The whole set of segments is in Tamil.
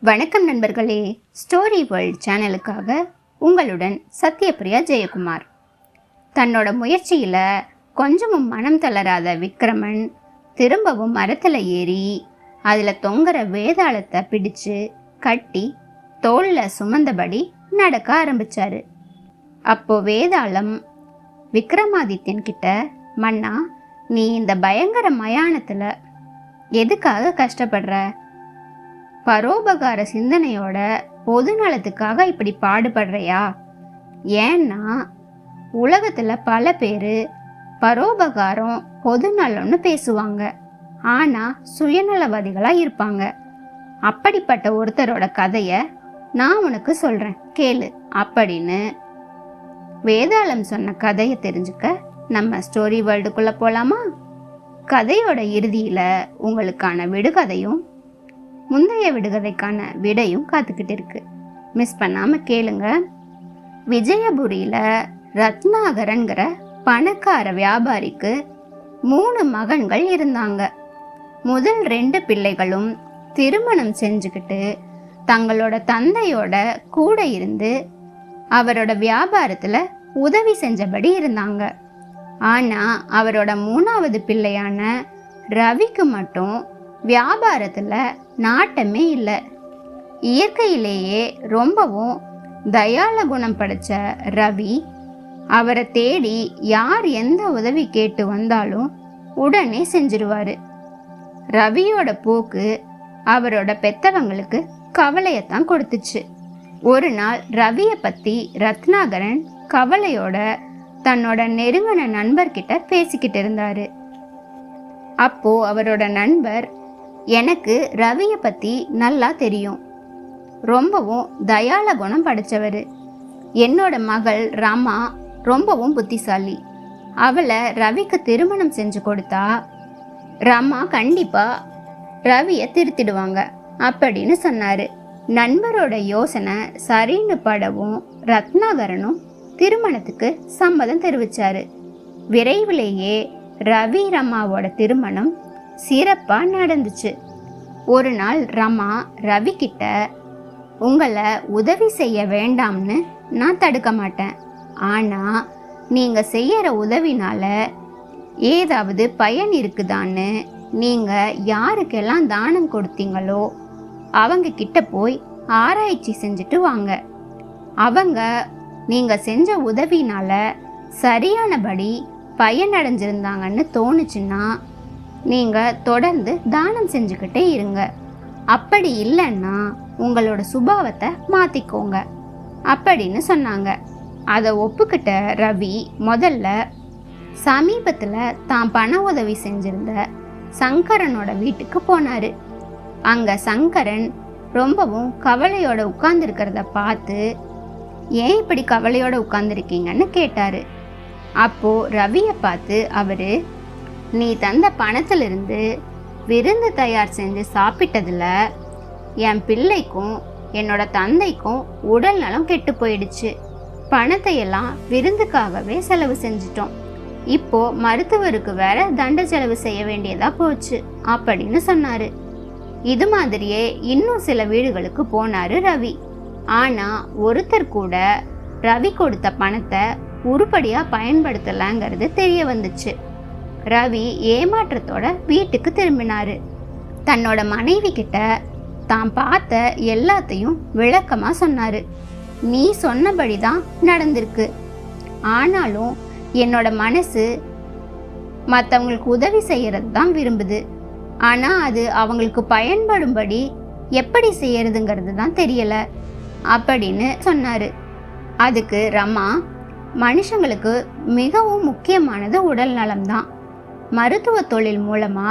வணக்கம் நண்பர்களே, ஸ்டோரி வேர்ல்ட் சேனலுக்காக உங்களுடன் சத்யபிரியா ஜெயக்குமார். தன்னோட முயற்சியில் கொஞ்சமும் மனம் தளராத விக்ரமன் திரும்பவும் மரத்தில் ஏறி அதில் தொங்குற வேதாளத்தை பிடிச்சு கட்டி தோளில் சுமந்தபடி நடக்க ஆரம்பிச்சாரு. அப்போ வேதாளம் விக்ரமாதித்யன் கிட்ட, மன்னா, நீ இந்த பயங்கர மயானத்தில் எதுக்காக கஷ்டப்படுற? பரோபகார சிந்தனையோட பொது நலத்துக்காக இப்படி பாடுபடுறையா? ஏன்னா உலகத்துல பல பேரு பரோபகாரம் பொது நலம்னு பேசுவாங்க, ஆனா சுயநலவாதிகளா இருப்பாங்க. அப்படிப்பட்ட ஒருத்தரோட கதைய நான் உனக்கு சொல்றேன், கேளு அப்படின்னு வேதாளம் சொன்ன கதையை தெரிஞ்சுக்க நம்ம ஸ்டோரி வேர்ல்டுக்குள்ள போலாமா? கதையோட இறுதியில உங்களுக்கான விடுகதையும் முந்தைய விடுகதைக்கான விடையும் காத்துக்கிட்டு இருக்கு. மிஸ் பண்ணாம கேளுங்க. விஜயபுரியில ரத்னாகரன்கிற பணக்கார வியாபாரிக்கு 3 மகன்கள் இருந்தாங்க. முதல் 2 பிள்ளைகளும் திருமணம் செஞ்சுக்கிட்டு தங்களோட தந்தையோட கூட இருந்து அவரோட வியாபாரத்துல உதவி செஞ்சபடி இருந்தாங்க. ஆனா அவரோட 3வது பிள்ளையான ரவிக்கு மட்டும் வியாபாரத்துல நாட்டமே இல்லை. இயற்கையிலேயே ரொம்பவும் தயால குணம் படைச்ச ரவி அவரை தேடி யார் எந்த உதவி கேட்டு வந்தாலும் உடனே செஞ்சிருவாரு. ரவியோட போக்கு அவரோட பெத்தவங்களுக்கு கவலையத்தான் கொடுத்துச்சு. ஒரு நாள் ரவியை பத்தி ரத்னாகரன் கவலையோட தன்னோட நெருங்கின நண்பர்கிட்ட பேசிக்கிட்டு இருந்தாரு. அப்போ அவரோட நண்பர், எனக்கு ரவியை பற்றி நல்லா தெரியும், ரொம்பவும் தயால குணம் படைச்சவர். என்னோட மகள் ராமா ரொம்பவும் புத்திசாலி. அவளை ரவிக்கு திருமணம் செஞ்சு கொடுத்தா ராமா கண்டிப்பாக ரவியை திருத்திடுவாங்க அப்படின்னு சொன்னார். நண்பரோட யோசனை சரின்னு படவும் ரத்னாகரனும் திருமணத்துக்கு சம்மதம் தெரிவித்தார். விரைவிலேயே ரவி ரமாவோட திருமணம் சிறப்பாக நடந்துச்சு. ஒரு நாள் ரமா ரவி கிட்ட, உங்களை உதவி செய்ய வேண்டாம்னு நான் தடுக்க மாட்டேன், ஆனால் நீங்கள் செய்கிற உதவினால ஏதாவது பயன் இருக்குதான்னு நீங்கள் யாருக்கெல்லாம் தானம் கொடுத்தீங்களோ அவங்க கிட்ட போய் ஆராய்ச்சி செஞ்சுட்டு வாங்க. அவங்க நீங்கள் செஞ்ச உதவினால சரியானபடி பயனடைஞ்சிருந்தாங்கன்னு தோணுச்சுன்னா நீங்கள் தொடர்ந்து தானம் செஞ்சுக்கிட்டே இருங்க. அப்படி இல்லைன்னா உங்களோட சுபாவத்தை மாற்றிக்கோங்க அப்படின்னு சொன்னாங்க. அதை ஒப்புக்கிட்ட ரவி முதல்ல சமீபத்தில் தான் பண உதவி செஞ்சிருந்த சங்கரனோட வீட்டுக்கு போனார். அங்கே சங்கரன் ரொம்பவும் கவலையோட உட்கார்ந்துருக்கிறத பார்த்து, ஏன் இப்படி கவலையோட உட்கார்ந்துருக்கீங்கன்னு கேட்டார். அப்போது ரவியை பார்த்து அவர், நீ தந்த பணத்திலிருந்து விருந்து தயார் செஞ்சு சாப்பிட்டதில் என் பிள்ளைக்கும் என்னோட தந்தைக்கும் உடல் நலம் கெட்டு போயிடுச்சு. பணத்தை எல்லாம் விருந்துக்காகவே செலவு செஞ்சிட்டோம். இப்போ மருத்துவருக்கு வேற தண்ட செலவு செய்ய வேண்டியதா போச்சு அப்படின்னு சொன்னாரு. இது மாதிரியே இன்னும் சில வீடுகளுக்கு போனாரு ரவி. ஆனா ஒருத்தர் கூட ரவி கொடுத்த பணத்தை உருப்படியா பயன்படுத்தலாங்கிறது தெரிய வந்துச்சு. ரவி ஏமாற்றத்தோட வீட்டுக்கு திரும்பினாரு. தன்னோட மனைவி கிட்ட தான் பார்த்த எல்லாத்தையும் விளக்கமா சொன்னாரு. நீ சொன்னபடி தான் நடந்திருக்கு, ஆனாலும் என்னோட மனசு மற்றவங்களுக்கு உதவி செய்யறது தான் விரும்புது. ஆனா அது அவங்களுக்கு பயன்படும்படி எப்படி செய்யறதுங்கிறது தான் தெரியல அப்படின்னு சொன்னாரு. அதுக்கு ரமா, மனுஷங்களுக்கு மிகவும் முக்கியமானது உடல் நலம்தான். மருத்துவ தொழில் மூலமா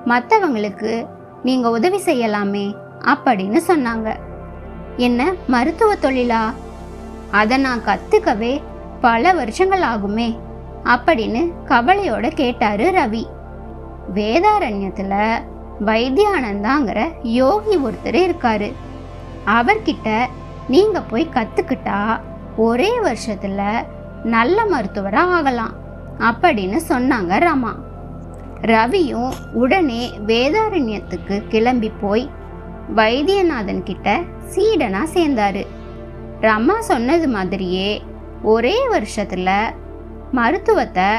மற்றவங்களுக்கு நீங்க உதவி செய்யலாமே அப்படின்னு சொன்னாங்க. என்ன மருத்துவ தொழிலா? அதை நான் கத்துக்கவே பல வருஷங்கள் ஆகுமே அப்படின்னு கவலையோட கேட்டாரு ரவி. வேதாரண்யத்துல வைத்தியானந்தாங்கிற யோகி ஒருத்தர் இருக்காரு. அவர்கிட்ட நீங்க போய் கத்துக்கிட்டா ஒரே வருஷத்துல நல்ல மருத்துவரா ஆகலாம் அப்படின்னு சொன்னாங்க ரமா. ரவியும் உடனே வேதாரண்யத்துக்கு கிளம்பி போய் வைத்தியநாதன் கிட்ட சீடனா சேர்ந்தாரு. ரமா சொன்னது மாதிரியே ஒரே வருஷத்துல மருத்துவத்தை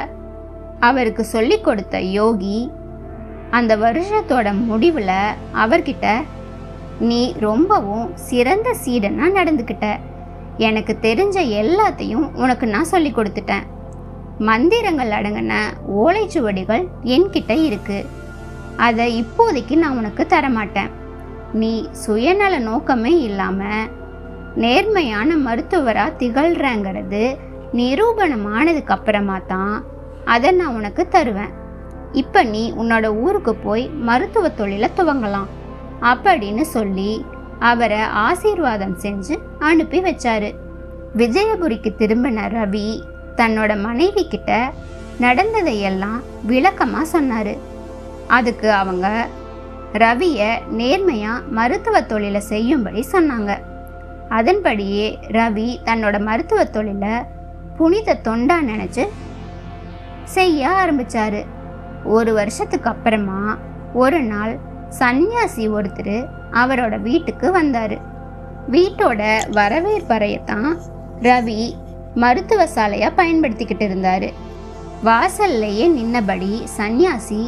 அவருக்கு சொல்லி கொடுத்த யோகி அந்த வருஷத்தோட முடிவுல அவர்கிட்ட, நீ ரொம்பவும் சிறந்த சீடனா நடந்துக்கிட்ட, எனக்கு தெரிஞ்ச எல்லாத்தையும் உனக்கு நான் சொல்லி கொடுத்துட்டேன், மந்திரங்கள் அடங்கின ஓலைச்சுவடிகள் என்கிட்ட இருக்கு, அதை இப்போதைக்கு நான் உனக்கு தரமாட்டேன், நீ சுயநல நோக்கமே இல்லாம நேர்மையான மருத்துவரா திகழ்றங்கிறது நிரூபணமானதுக்கு அப்புறமா தான் அதை நான் உனக்கு தருவேன், இப்ப நீ உன்னோட ஊருக்கு போய் மருத்துவ தொழிலை துவங்கலாம் அப்படின்னு சொல்லி அவரை ஆசீர்வாதம் செஞ்சு அனுப்பி வச்சாரு. விஜயபுரிக்கு திரும்பின ரவி தன்னோட மனைவி கிட்ட நடந்ததையெல்லாம் விளக்கமா சொன்னாரு. அதுக்கு அவங்க ரவிய நேர்மையா மருத்துவ தொழிலை செய்யும்படி சொன்னாங்க. அதன்படியே ரவி தன்னோட மருத்துவ தொழிலை புனித தொண்டா நினைச்சு செய்ய ஆரம்பிச்சாரு. ஒரு வருஷத்துக்கு அப்புறமா ஒரு நாள் சன்னியாசி ஒருத்தர் அவரோட வீட்டுக்கு வந்தாரு. வீட்டோட வரவேற்பறையத்தான் ரவி மருத்துவ சாலையா பயன்படுத்திக்கிட்டு இருந்தாரு. வாசல்லையே நின்னபடி சன்னியாசி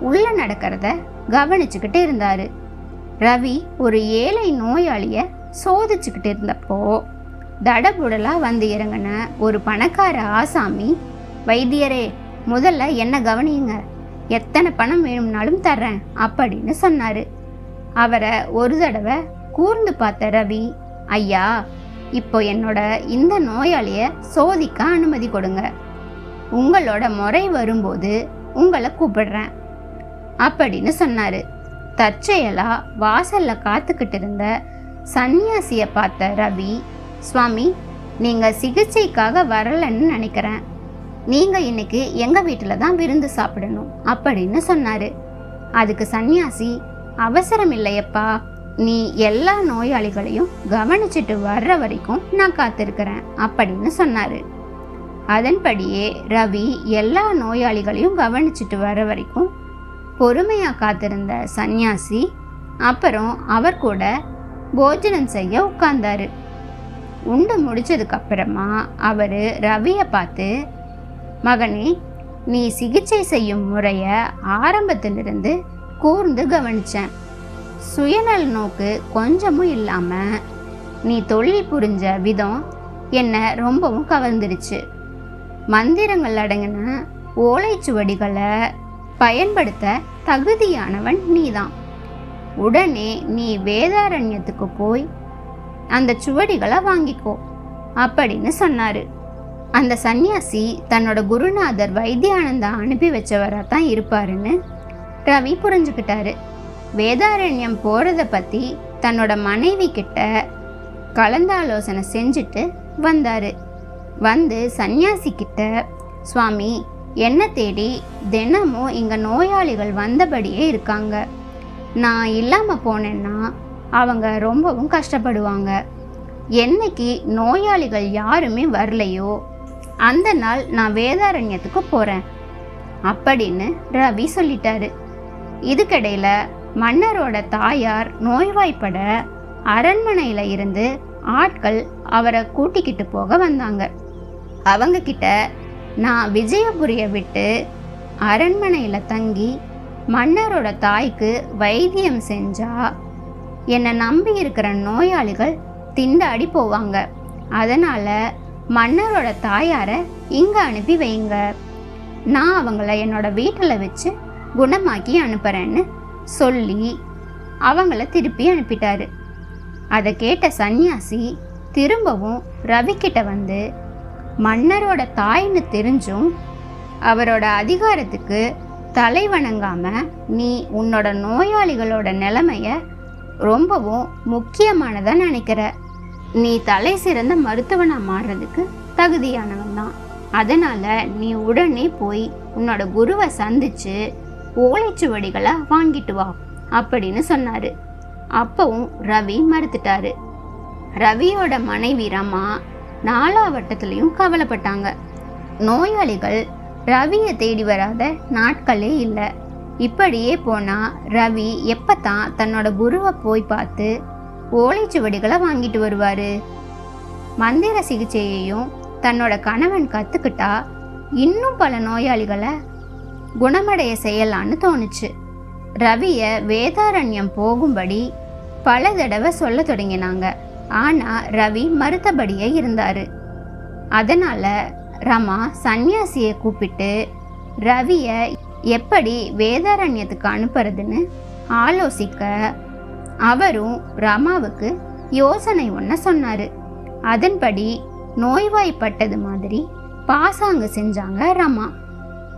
உள்ள நடக்கிறத கவனிச்சுக்கிட்டு இருந்தாரு. ரவி ஒரு ஏழை நோயாளிய சோதிச்சுக்கிட்டு இருந்தப்போ தடபுடலா வந்து இறங்கின ஒரு பணக்கார ஆசாமி, வைத்தியரே, முதல்ல என்ன கவனியுங்க, எத்தனை பணம் வேணும்னாலும் தர்றேன் அப்படின்னு சொன்னாரு. அவரை ஒரு தடவை கூர்ந்து பார்த்த ரவி, ஐயா, இப்போ என்னோட இந்த நோயாளிய சோதிக்க அனுமதி கொடுங்க, உங்களோட முறை வரும்போது உங்களை கூப்பிடுறேன் அப்படின்னு சொன்னாரு. தற்செயலா வாசல்ல காத்துக்கிட்டு இருந்த சன்னியாசிய பார்த்த ரவி, சுவாமி, நீங்க சிகிச்சைக்காக வரலன்னு நினைக்கிறேன், நீங்க இன்னைக்கு எங்க வீட்டுல தான் விருந்து சாப்பிடணும் அப்படின்னு சொன்னாரு. அதுக்கு சன்னியாசி, அவசரம் இல்லையப்பா, நீ எல்லா நோயாளிகளையும் கவனிச்சுட்டு வர்ற வரைக்கும் நான் காத்திருக்கிறேன் அப்படின்னு சொன்னாரு. அதன்படியே ரவி எல்லா நோயாளிகளையும் கவனிச்சுட்டு வர்ற வரைக்கும் பொறுமையா காத்திருந்த சன்னியாசி அப்புறம் அவர் கூட போஜனம் செய்ய உட்கார்ந்தாரு. உண்டு முடிச்சதுக்கு அப்புறமா அவரு ரவிய பார்த்து, மகனே, நீ சிகிச்சை செய்யும் முறைய ஆரம்பத்திலிருந்து கூர்ந்து கவனிச்சேன், சுயநல நோக்கு கொஞ்சமும் இல்லாம நீ தொழில் புரிஞ்ச விதம் என்ன ரொம்பவும் கவர்ந்துருச்சு, மந்திரங்கள் அடங்கின ஓலைச்சுவடிகளை பயன்படுத்த தகுதியானவன் நீதான், உடனே நீ வேதாரண்யத்துக்கு போய் அந்த சுவடிகளை வாங்கிக்கோ அப்படின்னு சொன்னாரு. அந்த சன்னியாசி தன்னோட குருநாதர் வைத்தியானந்தா அனுப்பி வச்சவரா தான் இருப்பாருன்னு ரவி புரிஞ்சுக்கிட்டாரு. வேதாரண்யம் போறத பத்தி தன்னோட மனைவி கிட்ட கலந்தாலோசனை செஞ்சுட்டு வந்தாரு. வந்து சன்னியாசி கிட்ட, சுவாமி, என்ன தேடி தினமும் இங்க நோயாளிகள் வந்தபடியே இருக்காங்க, நான் இல்லாம போனேன்னா அவங்க ரொம்பவும் கஷ்டப்படுவாங்க, என்னைக்கு நோயாளிகள் யாருமே வரலையோ அந்த நாள் நான் வேதாரண்யத்துக்கு போறேன் அப்படின்னு ரவி சொல்லிட்டாரு. இதுக்கிடையில மன்னரோட தாயார் நோய்வாய்ப்பட அரண்மனையில இருந்து ஆட்கள் அவரை கூட்டிக்கிட்டு போக வந்தாங்க. அவங்க கிட்ட, நான் விஜயபுரியை விட்டு அரண்மனையில தங்கி மன்னரோட தாய்க்கு வைத்தியம் செஞ்சா என்னை நம்பி இருக்கிற நோயாளிகள் திண்டாடி போவாங்க, அதனால மன்னரோட தாயாரை இங்க அனுப்பி வைங்க, நான் அவங்கள என்னோட வீட்டில் வச்சு குணமாக்கி அனுப்புறேன்னு சொல்லி அவங்கள திருப்பி அனுப்பிட்டாரு. அதை கேட்ட சன்னியாசி திரும்பவும் ரவி கிட்ட வந்து, மன்னரோட தாய்னு தெரிஞ்சும் அவரோட அதிகாரத்துக்கு தலை வணங்காம நீ உன்னோட நோயாளிகளோட நிலைமைய ரொம்பவும் முக்கியமானதா நினைக்கிற, நீ தலை சிறந்த மருத்துவனா மாறுறதுக்கு தகுதியானவன் தான், அதனால நீ உடனே போய் உன்னோட குருவை சந்திச்சு ஓலைச்சுவடிகளை வாங்கிட்டு வா அப்படின்னு சொன்னாரு. அப்பவும் ரவி மறுத்துட்டாரு. ரவியோட மனைவி ரமா நாலாவட்டத்திலையும் கவலைப்பட்டாங்க. நோயாளிகள் ரவியை தேடி வராத நாட்களே இல்லை. இப்படியே போனா ரவி எப்பதான் தன்னோட குருவை போய் பார்த்து ஓலைச்சுவடிகளை வாங்கிட்டு வருவாரு? மந்திர சிகிச்சையையும் தன்னோட கணவன் கத்துக்கிட்டா இன்னும் பல நோயாளிகளை குணமடைய செய்யலான்னு தோணுச்சு. ரவிய வேதாரண்யம் போகும்படி பல தடவை சொல்ல தொடங்கினாங்க. ஆனா ரவி மறுத்தபடியே இருந்தாரு. அதனால ரமா சன்னியாசியை கூப்பிட்டு ரவிய எப்படி வேதாரண்யத்துக்கு அனுப்புறதுன்னு ஆலோசிக்க அவரும் ரமாவுக்கு யோசனை ஒன்ன சொன்னாரு. அதன்படி நோய்வாய்ப்பட்டது மாதிரி பாசாங்கு செஞ்சாங்க ரமா.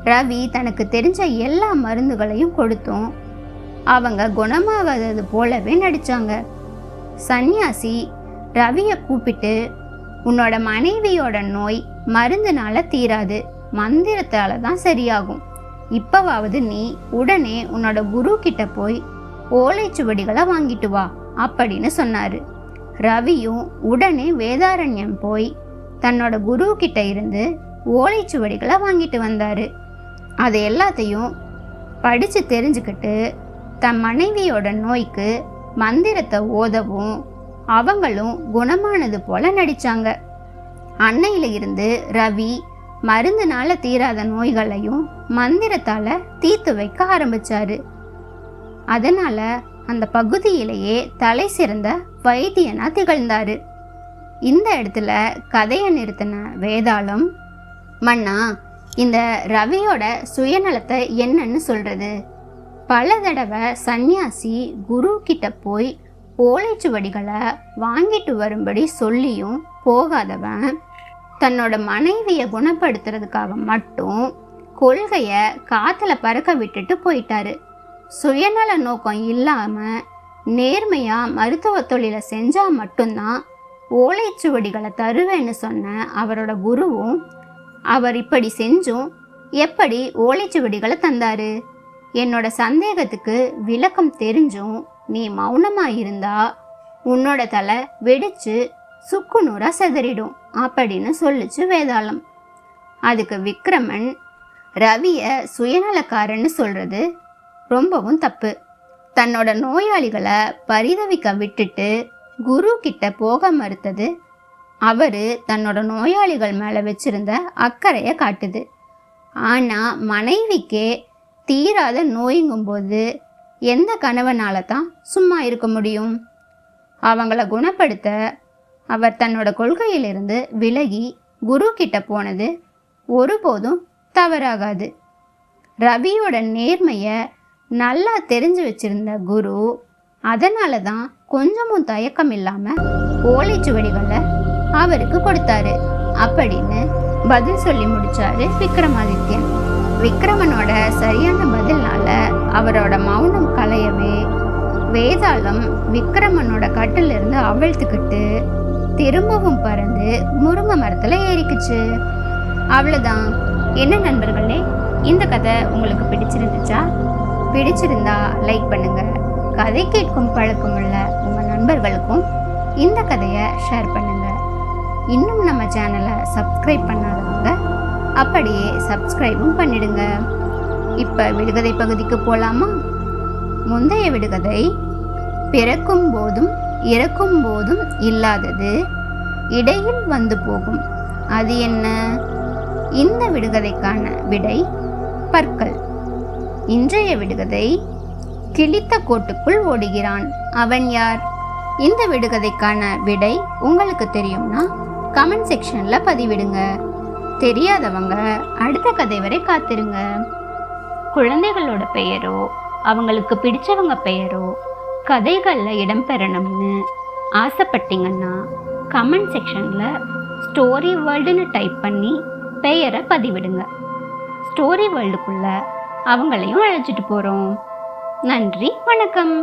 ரவி தனக்கு தெரிஞ்ச எல்லா மருந்துகளையும் கொடுத்தும் அவங்க குணமாகாதது போலவே நடிச்சாங்க. சன்னியாசி ரவிய கூப்பிட்டு, உன்னோட மனைவியோட நோய் மருந்துனால தீராது, மந்திரத்தால தான் சரியாகும். இப்பவாவது நீ உடனே உன்னோட குரு கிட்ட போய் ஓலைச்சுவடிகளை வாங்கிட்டு வா அப்படின்னு சொன்னாரு. ரவியும் உடனே வேதாரண்யம் போய் தன்னோட குரு கிட்ட இருந்து ஓலைச்சுவடிகளை வாங்கிட்டு வந்தாரு. அது எல்லாத்தையும் படிச்சு தெரிஞ்சுக்கிட்டு தன் மனைவியோட நோய்க்கு மந்திரத்தை ஓதவும் அவங்களும் குணமானது போல நடிச்சாங்க. அன்னையில இருந்து ரவி மருந்துனால தீராத நோய்களையும் மந்திரத்தால தீர்த்து வைக்க ஆரம்பிச்சாரு. அதனால அந்த பகுதியிலேயே தலை சிறந்த வைத்தியனா திகழ்ந்தாரு. இந்த இடத்துல கதையை நிறுத்தின வேதாளம், மன்னா, இந்த ரவியோட சுயநலத்தை என்னன்னு சொல்றது? பல தடவை சன்னியாசி குரு கிட்ட போய் ஓலைச்சுவடிகளை வாங்கிட்டு வரும்படி சொல்லியும் போகாதவன் தன்னோட மனைவியை குணப்படுத்துறதுக்காக மட்டும் கொள்கையை காத்துல பறக்க விட்டுட்டு போயிட்டாரு. சுயநல நோக்கம் இல்லாம நேர்மையா மருத்துவ தொழிலை செஞ்சா மட்டும்தான் ஓலைச்சுவடிகளை தருவேன்னு சொன்ன அவரோட குருவும் அவர் இப்படி செஞ்சும் எப்படி ஓலைச்சுவடிகளை தந்தாரு? என்னோட சந்தேகத்துக்கு விளக்கம் தெரிஞ்சும் நீ மௌனமா இருந்தா உன்னோட தலை வெடிச்சு சுக்குநூறா செதறிடும் அப்படின்னு சொல்லிச்சு வேதாளம். அதுக்கு விக்ரமன், ரவிய சுயநலக்காரன்னு சொல்றது ரொம்பவும் தப்பு. தன்னோட நோயாளிகளை பரிதவிக்க விட்டுட்டு குரு கிட்ட போக மறுத்தது அவரு தன்னோட நோயாளிகள் மேல வச்சிருந்த அக்கறையை காட்டுது. ஆனா மனைவிக்கே தீராத நோய்ங்கும்போது எந்த கணவனால தான் சும்மா இருக்க முடியும்? அவங்கள குணப்படுத்த அவர் தன்னோட கொள்கையிலிருந்து விலகி குரு கிட்ட போனது ஒருபோதும் தவறாகாது. ரவியோட நேர்மைய நல்லா தெரிஞ்சு வச்சிருந்த குரு அதனால தான் கொஞ்சமும் தயக்கம் இல்லாம ஓலைச்சுவடிகளை அவருக்கு கொடுத்தாரு அப்படின்னு பதில் சொல்லி முடிச்சாரு விக்ரமாதித்யன். விக்ரமனோட சரியான பதில்னால அவரோட மௌனம் கலையவே வேதாளம் விக்ரமனோட கட்டிலிருந்து அவிழ்த்துக்கிட்டு திரும்பவும் பறந்து முருங்கை மரத்துல ஏறிக்குச்சு. அவ்வளவுதான். என்ன நண்பர்களே, இந்த கதை உங்களுக்கு பிடிச்சிருந்துச்சா? பிடிச்சிருந்தா லைக் பண்ணுங்க. கதை கேட்கும் பழக்கமுள்ள உங்க நண்பர்களுக்கும் இந்த கதையை ஷேர் பண்ணுங்க. இன்னும் நம்ம சேனலை சப்ஸ்கிரைப் பண்ணாதவங்க அப்படியே சப்ஸ்கிரைபும் பண்ணிடுங்க. இப்ப விடுகதை பகுதிக்கு போலாமா? முந்தைய விடுகதை, பிறக்கும் போதும் இறக்கும் போதும் இல்லாதது இடையில் வந்து போகும், அது என்ன? இந்த விடுகதைக்கான விடை பற்கள். இன்றைய விடுகதை, கிழித்த கோட்டுக்குள் ஓடுகிறான், அவன் யார்? இந்த விடுகதைக்கான விடை உங்களுக்கு தெரியும்னா கமெண்ட் செக்ஷன்ல பதிவிடுங்க. தெரியாதவங்க அடுத்த கதை வரை காத்திருங்க. குழந்தைகளோட பெயரோ அவங்களுக்கு பிடிச்சவங்க பெயரோ கதைகளில் இடம்பெறணும்னு ஆசைப்பட்டீங்கன்னா கமெண்ட் செக்ஷனில் ஸ்டோரி வேர்ல்டுன்னு டைப் பண்ணி பெயரை பதிவிடுங்க. ஸ்டோரி வேர்ல்டுக்குள்ள அவங்களையும் அழைச்சிட்டு போகிறோம். நன்றி, வணக்கம்.